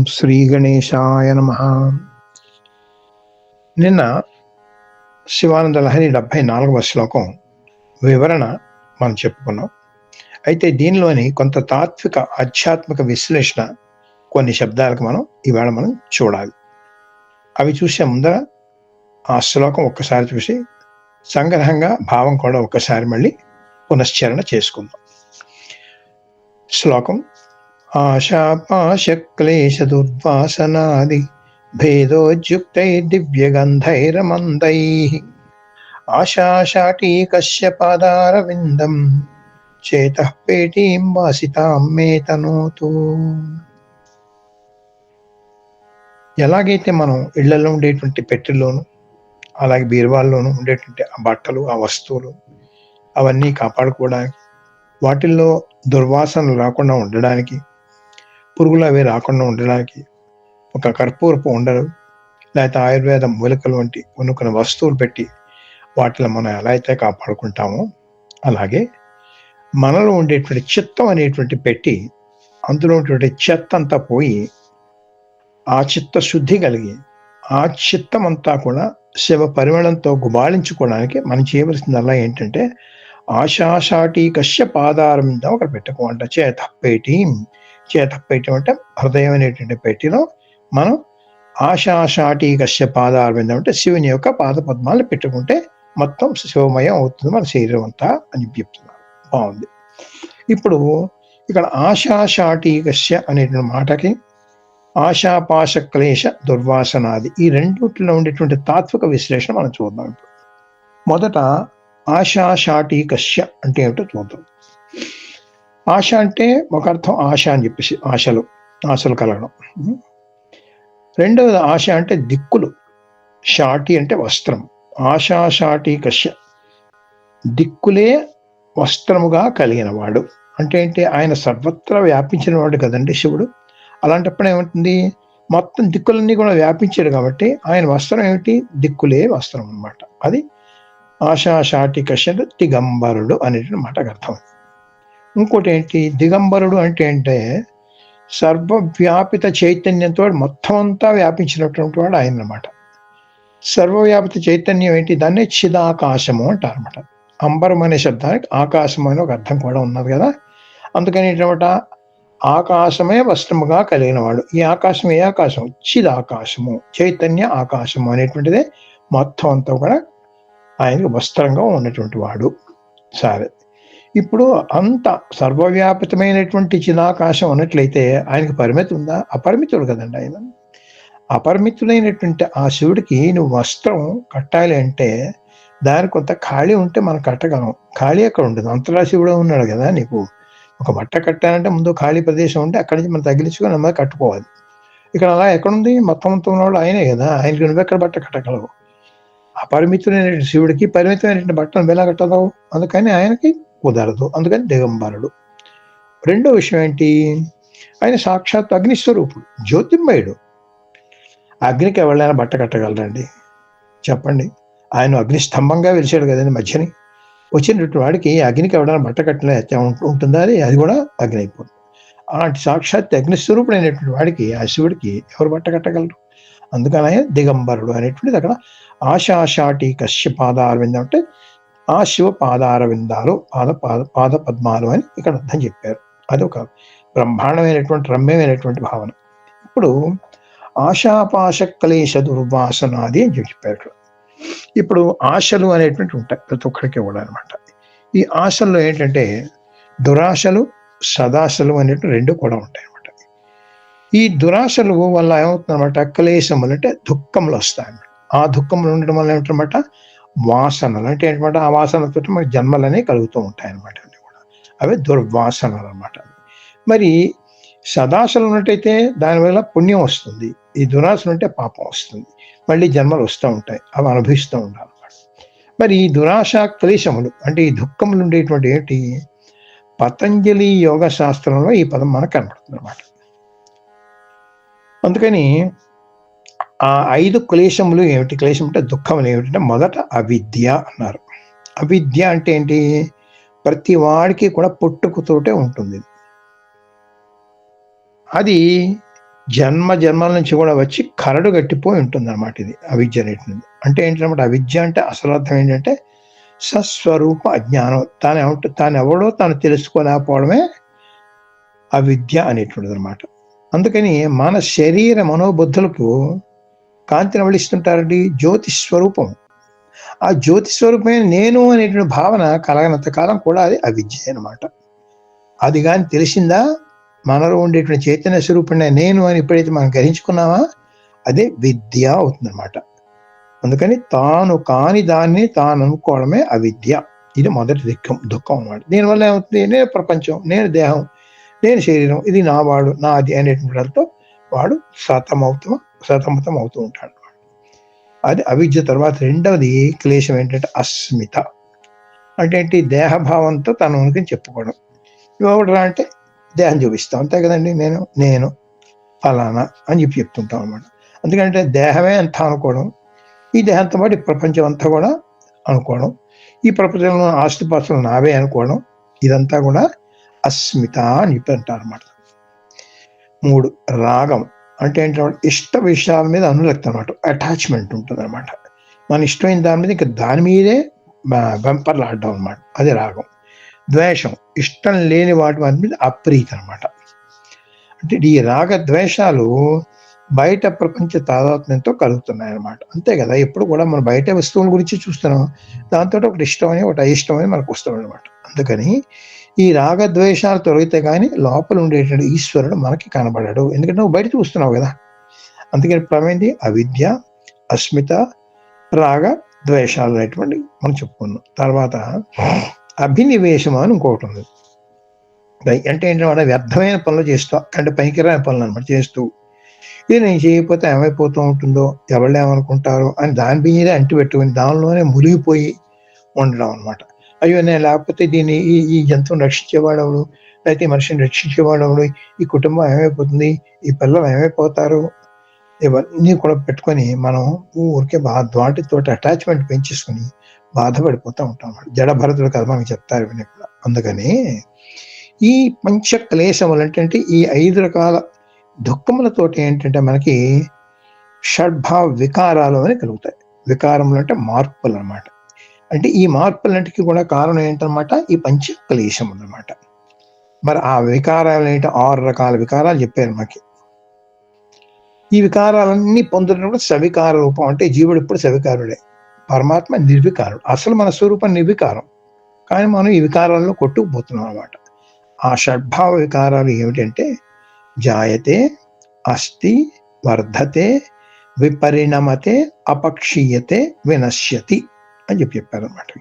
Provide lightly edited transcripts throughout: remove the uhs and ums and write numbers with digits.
శ్రీ గణేశాయ నమః. నిన్న శివానంద లహరి 74వ శ్లోకం వివరణ మనం చెప్పుకున్నాం. అయితే దీనిలోని కొంత తాత్విక ఆధ్యాత్మిక విశ్లేషణ కొన్ని శబ్దాలకు ఇవాళ మనం చూడాలి. అవి చూసే ముందర ఆ శ్లోకం ఒక్కసారి చూసి సంగ్రహంగా భావం కూడా ఒక్కసారి మళ్ళీ పునశ్చరణ చేసుకుందాం. శ్లోకం: ఆశాపాశక్లేశదుర్వాసనాది భేదోద్యుక్తైర్దివ్యగంధైరమందైః ఆశాశాటీకస్య పాదారవిందం చేతః పేటీం వాసితాం మే తనోతు. ఎలాగైతే మనం ఇళ్లలో ఉండేటువంటి పెట్టెల్లోను అలాగే బీరువాల్లోనూ ఉండేటువంటి ఆ బట్టలు, ఆ వస్తువులు అవన్నీ కాపాడుకోవడానికి, వాటిల్లో దుర్వాసనలు రాకుండా ఉండడానికి, పురుగులు అవి రాకుండా ఉండడానికి ఒక కర్పూరపు ఉండలు లేకపోతే ఆయుర్వేద మూలికలు వంటి కొన్ని వస్తువులు పెట్టి వాటిలో మనం ఎలా అయితే కాపాడుకుంటామో, అలాగే మనలో ఉండేటువంటి చిత్తం అనేటువంటి పెట్టి అందులో ఉన్నటువంటి చెత్త అంతా పోయి ఆ చిత్త శుద్ధి కలిగి ఆ చిత్తం అంతా కూడా శివ పరిమళంతో గుబాళించుకోవడానికి మనం చేయవలసిందల్లా ఏంటంటే ఆశాశాటీకస్య పాదారవిందం అక్కడ పెట్టుకోమంట. చేతప్పేయటం అంటే హృదయం అనేటువంటి పెట్టిలో మనం ఆశాశాటీకస్య పాదారవిందం అంటే శివుని యొక్క పాద పద్మాలను పెట్టుకుంటే మొత్తం శివమయం అవుతుంది మన శరీరం అంతా అని చెప్తున్నారు. బాగుంది. ఇప్పుడు ఇక్కడ ఆశాశాటీకస్య అనేటువంటి మాటకి ఆశాపాశ క్లేశ దుర్వాసనాది ఈ రెండిట్లో ఉండేటువంటి తాత్విక విశ్లేషణ మనం చూద్దాం. ఇప్పుడు మొదట ఆశాశాటీకస్య అంటే ఏమిటో చూద్దాం. ఆశ అంటే ఒక అర్థం ఆశ అని చెప్పేసి ఆశలు కలగడం. రెండవది ఆశ అంటే దిక్కులు, షాటి అంటే వస్త్రం. ఆశాశాటీకస్య దిక్కులే వస్త్రముగా కలిగిన వాడు అంటే ఏంటి? ఆయన సర్వత్రా వ్యాపించిన వాడు కదండి శివుడు. అలాంటప్పుడు ఏమంటుంది? మొత్తం దిక్కులన్నీ కూడా వ్యాపించాడు కాబట్టి ఆయన వస్త్రం ఏమిటి? దిక్కులే వస్త్రం అన్నమాట. అది ఆశాశాటికస్య దిగంబరుడు అనేటువంటి మాటకు అర్థం. ఇంకోటి ఏంటి? దిగంబరుడు అంటే సర్వవ్యాపిత చైతన్యంతో మొత్తం అంతా వ్యాపించినటువంటి వాడు ఆయన అన్నమాట. సర్వవ్యాపిత చైతన్యం ఏంటి? దాన్ని చిదాకాశము అంటారు అన్నమాట. అంబరం అనే శబ్దానికి ఆకాశం అని ఒక అర్థం కూడా ఉన్నది కదా. అందుకని ఏంటన్నమాట, ఆకాశమే వస్త్రముగా కలిగిన వాడు. ఈ ఆకాశం ఏ ఆకాశం? చిదాకాశము, చైతన్య ఆకాశము అనేటువంటిదే మొత్తం అంతా కూడా ఆయనకు వస్త్రంగా ఉన్నటువంటి వాడు. సరే, ఇప్పుడు అంత సర్వవ్యాపితమైనటువంటి చిదాకాశం ఉన్నట్లయితే ఆయనకు పరిమితి ఉందా? అపరిమితుడు కదండి ఆయన. అపరిమితుడైనటువంటి ఆ శివుడికి నువ్వు వస్త్రం కట్టాలి అంటే దానికి కొంత ఖాళీ ఉంటే మనం కట్టగలం. ఖాళీ ఎక్కడ ఉంటుంది? అంతటా శివుడు ఉన్నాడు కదా. నీకు ఒక బట్ట కట్టాలంటే ముందు ఖాళీ ప్రదేశం ఉంటే అక్కడి నుంచి మనం తగిలించుకొని అమ్మాయి కట్టుకోవాలి. ఇక్కడ అలా ఎక్కడుంది? మొత్తం ఉన్నవాడు ఆయనే కదా. ఆయనకి నువ్వెక్కడ బట్ట కట్టగలవు? అపరిమితుడైన శివుడికి పరిమితమైనటువంటి బట్టను ఎలా కట్టదావు? అందుకని ఆయనకి కుదరదు. అందుకని దిగంబరుడు. రెండో విషయం ఏంటి? ఆయన సాక్షాత్ అగ్నిస్వరూపుడు, జ్యోతిర్మయుడు. అగ్నికి ఎవరైనా బట్ట కట్టగలరండి? చెప్పండి. ఆయన అగ్నిస్తంభంగా వెలిచాడు కదండి మధ్యని. వచ్చినటువంటి వాడికి అగ్నికి ఎవరైనా బట్ట కట్టలే ఉంటుందా? అది కూడా అగ్ని అయిపోతుంది. అలాంటి సాక్షాత్ అగ్నిస్వరూపుడైనటువంటి వాడికి, ఆ శివుడికి ఎవరు బట్ట కట్టగలరు? అందుకని ఆయన దిగంబరుడు అనేటువంటిది అక్కడ ఆశాశాటీకస్య పాదారవిందం అంటే ఆ శివ పాదారవిందాలు, పాద పద్మాలు అని ఇక్కడ అర్థం చెప్పారు. అది ఒక బ్రహ్మాండమైనటువంటి రమ్యమైనటువంటి భావన. ఇప్పుడు ఆశాపాశ క్లేశ దుర్వాసనాది అని చెప్పారు. ఇప్పుడు ఆశలు అనేటువంటి ఉంటాయి ప్రతి ఒక్కరికి కూడా అనమాట. ఈ ఆశల్లో ఏంటంటే దురాశలు, సదాశలు అనేటువంటి రెండు కూడా ఉంటాయి అనమాట. ఈ దురాశలు వల్ల ఏమవుతుందన్నమాట? క్లేశములు అంటే దుఃఖములు వస్తాయన్నమాట. ఆ దుఃఖములు ఉండడం వల్ల ఏమిటన్నమాట? వాసనలు అంటే ఏంటన్నమాట? ఆ వాసనలతో మనకి జన్మలనే కలుగుతూ ఉంటాయి అన్నమాట. అన్నీ కూడా అవే దుర్వాసనలు అన్నమాట. మరి సదాశలు ఉన్నట్టయితే దానివల్ల పుణ్యం వస్తుంది. ఈ దురాశలు ఉంటే పాపం వస్తుంది. మళ్ళీ జన్మలు వస్తూ ఉంటాయి. అవి అనుభవిస్తూ ఉండాలన్నమాట. మరి ఈ దురాశ క్లేశములు అంటే ఈ దుఃఖములు ఉండేటువంటి ఏంటి? పతంజలి యోగ శాస్త్రంలో ఈ పదం మనకు కనపడుతుంది అన్నమాట. అందుకని ఆ 5 క్లేశములు ఏమిటి? క్లేశం అంటే దుఃఖములు ఏమిటంటే మొదట అవిద్య అన్నారు. అవిద్య అంటే ఏంటి? ప్రతి వాడికి కూడా పుట్టుకతోటే ఉంటుంది. అది జన్మ జన్మల నుంచి కూడా వచ్చి కరడు గట్టిపోయి ఉంటుంది అనమాట. ఇది అవిద్య అనేటువంటిది. అంటే ఏంటన్నమాట, అవిద్య అంటే అసలు అర్థం ఏంటంటే సస్వరూప అజ్ఞానం. తాను ఎవడో తాను తెలుసుకోలేకపోవడమే అవిద్య అనేటువంటిది అనమాట. అందుకని మన శరీర మనోబుద్ధులకు కాంతిని వలిస్తుంటారండి జ్యోతి స్వరూపం. ఆ జ్యోతి స్వరూపమే నేను అనేటువంటి భావన కలగనంత కాలం కూడా అది అవిద్య అనమాట. అది కానీ తెలిసిందా, మనలో ఉండేటువంటి చైతన్య స్వరూపుణ్ణి నేను అని ఎప్పుడైతే మనం గ్రహించుకున్నామా అదే విద్య అవుతుందన్నమాట. అందుకని తాను కాని దాన్ని తాను అనుకోవడమే అవిద్య. ఇది మొదటి దుఃఖం అన్నమాట. దీనివల్ల ఏమవుతుంది, నేను ప్రపంచం, నేను దేహం, నేను శరీరం, ఇది నా వాడు, నాది అనేటువంటి వాడు సతమతం అవుతూ ఉంటాడు. అది అవిద్య. తర్వాత రెండవది క్లేశం ఏంటంటే అస్మిత. అంటే ఏంటి, దేహభావంతో తన ఉనికిని చెప్పుకోవడం. ఇవ్వడు రా అంటే దేహం చూపిస్తాం, అంతే కదండి. నేను ఫలానా అని చెప్తుంటాం అనమాట. ఎందుకంటే దేహమే అంతా అనుకోవడం, ఈ దేహంతో పాటు ఈ ప్రపంచం అంతా కూడా అనుకోవడం, ఈ ప్రపంచంలో ఆస్తిపాస్తులు నావే అనుకోవడం, ఇదంతా కూడా అస్మిత అని చెప్పి అంటారు అనమాట. 3 రాగం. అంటే ఏంటంటే ఇష్ట విషయాల మీద అనురక్తి అనమాట, అటాచ్మెంట్ ఉంటుంది అనమాట. మన ఇష్టమైన దాని మీద ఇంకా దాని మీదే వెంపర్లాడడం అనమాట, అది రాగం. ద్వేషం, ఇష్టం లేని వాటి మీద అప్రీతి అనమాట. అంటే ఈ రాగ ద్వేషాలు బయట ప్రపంచ తాదాత్మ్యంతో కలుగుతున్నాయి అనమాట. అంతే కదా, ఎప్పుడు కూడా మనం బయట వస్తువుల గురించి చూస్తున్నాం, దాంతో ఒకటి ఇష్టమని ఒకటి అయిష్టమని మనకు వస్తాం అనమాట. అందుకని ఈ రాగద్వేషాలు తొలగితే కానీ లోపల ఉండేటువంటి ఈశ్వరుడు మనకి కనబడడు. ఎందుకంటే నువ్వు బయట చూస్తున్నావు కదా. అందుకని ప్రమేంది అవిద్య, అస్మిత, రాగ ద్వేషాలు అనేటువంటి మనం చెప్పుకున్నాం. తర్వాత అభినివేశం అని ఇంకొకటి ఉంది. అంటే ఏంటంటే వ్యర్థమైన పనులు చేస్తూ, అంటే పనికిరాని పనులు అనమాట చేస్తూ, ఇది నేను చేయకపోతే ఏమైపోతూ ఉంటుందో, ఎవరు ఏమనుకుంటారో అని దాని మీదే అంటి పెట్టుకుని దానిలోనే మునిగిపోయి ఉండడం అనమాట. అయ్యో నేను లేకపోతే దీన్ని ఈ జంతువుని రక్షించేవాడెవడు, లేకపోతే ఈ మనిషిని రక్షించేవాడెవడు, ఈ కుటుంబం ఏమైపోతుంది, ఈ పిల్లలు ఏమైపోతారు, ఇవన్నీ కూడా పెట్టుకొని మనం ఊరికే వాటితోటి అటాచ్మెంట్ పెంచేసుకుని బాధపడిపోతూ ఉంటాం అన్నమాట. జడభరతుడు కదా మనకి చెప్తారు ఇవన్నీ కూడా. అందుకని ఈ పంచ క్లేశములు అంటే ఈ 5 రకాల దుఃఖములతోటి ఏంటంటే మనకి షడ్భావ వికారాలు అని కలుగుతాయి. వికారములు అంటే మార్పులు అనమాట. అంటే ఈ మార్పులన్నిటికీ కూడా కారణం ఏంటనమాట, ఈ పంచ క్లేశములు అనమాట. మరి ఆ వికారాలు ఏంటి, 6 రకాల వికారాలు చెప్పారు మనకి. ఈ వికారాలన్నీ పొందుతున్నప్పుడు సవికార రూపం. అంటే జీవుడు ఇప్పుడు సవికారుడే, పరమాత్మ నిర్వికారుడు. అసలు మన స్వరూపం నిర్వికారం, కానీ మనం ఈ వికారాల్లో కొట్టుకుపోతున్నాం అనమాట. ఆ షడ్భావ వికారాలు ఏమిటంటే జాయతే, అస్తి, వర్ధతే, విపరిణమతే, అపక్షీయతే, వినశ్యతి అని చెప్పారనమాట.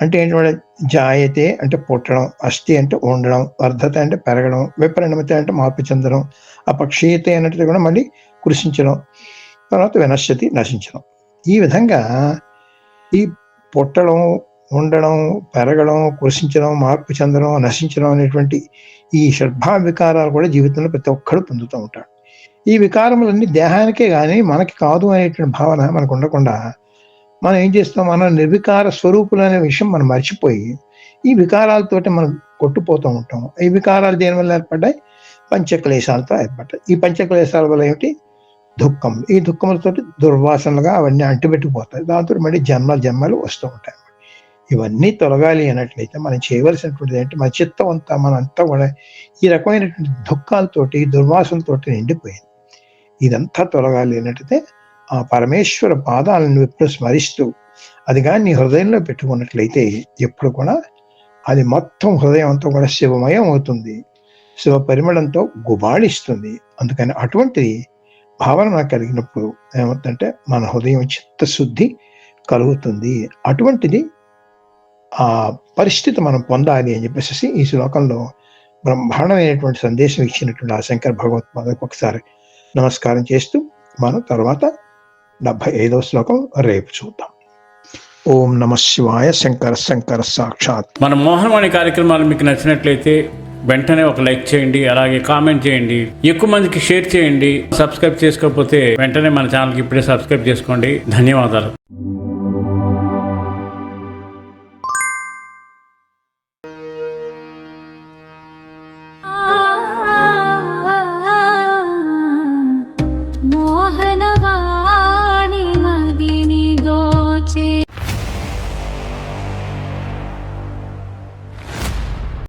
అంటే ఏంటంటే జాయతే అంటే పుట్టడం, అస్థి అంటే ఉండడం, వర్ధత అంటే పెరగడం, విపరిణమతే అంటే మార్పు చెందడం, అపక్షీయతే అన్నట్టు కూడా మళ్ళీ కృషించడం, తర్వాత వినశ్యతి నశించడం. ఈ విధంగా ఈ పుట్టడం, ఉండడం, పెరగడం, కృషించడం, మార్పు చెందడం, నశించడం అనేటువంటి ఈ షడ్భావ వికారాలు కూడా జీవితంలో ప్రతి ఒక్కడు పొందుతూ ఉంటాడు. ఈ వికారములన్నీ దేహానికే కానీ మనకి కాదు అనేటువంటి భావన మనకు ఉండకుండా మనం ఏం చేస్తాం, మనం నిర్వికార స్వరూపులు అనే విషయం మనం మర్చిపోయి ఈ వికారాలతోటి మనం కొట్టుపోతూ ఉంటాం. ఈ వికారాలు దేనివల్ల ఏర్పడ్డాయి, పంచక్లేశాలతో ఏర్పడ్డాయి. ఈ పంచక్లేశాల వల్ల ఏమిటి, దుఃఖం. ఈ దుఃఖములతోటి దుర్వాసనలుగా అవన్నీ అంటిపెట్టుకుపోతాయి. దాంతో మళ్ళీ జన్మలు వస్తూ ఉంటాయి. ఇవన్నీ తొలగాలి అన్నట్లయితే మనం చేయవలసినటువంటిది ఏంటి, మన చిత్తం అంతా మనంతా కూడా ఈ రకమైనటువంటి దుఃఖాలతోటి దుర్వాసనతోటి నిండిపోయింది. ఇదంతా తొలగాలి అన్నట్టయితే ఆ పరమేశ్వర పాదాలను ఎప్పుడు స్మరిస్తూ అది కానీ నీ హృదయంలో పెట్టుకున్నట్లయితే ఎప్పుడు కూడా అది మొత్తం హృదయం అంతా కూడా శివమయం అవుతుంది, శివ పరిమళంతో గుబాళిస్తుంది. అందుకని అటువంటి భావన నాకు కలిగినప్పుడు ఏమవుతుందంటే మన హృదయం చిత్తశుద్ధి కలుగుతుంది. అటువంటిది ఆ పరిస్థితి మనం పొందాలి అని చెప్పేసి ఈ శ్లోకంలో బ్రహ్మాండమైనటువంటి సందేశం ఇచ్చినటువంటి ఆ శంకర భగవత్పాదకు ఒకసారి నమస్కారం చేస్తూ మనం తర్వాత 75వ శ్లోకం రేపు చూద్దాం. ఓం నమ శివాయ. శంకర సాక్షాత్. మన మోహనవాణి కార్యక్రమాలు మీకు నచ్చినట్లయితే వెంటనే ఒక లైక్ చేయండి, అలాగే కామెంట్ చేయండి, ఎక్కువ మందికి షేర్ చేయండి. సబ్స్క్రైబ్ చేసుకోకపోతే వెంటనే మన ఛానల్కి ఇప్పుడే సబ్స్క్రైబ్ చేసుకోండి. ధన్యవాదాలు. చేసి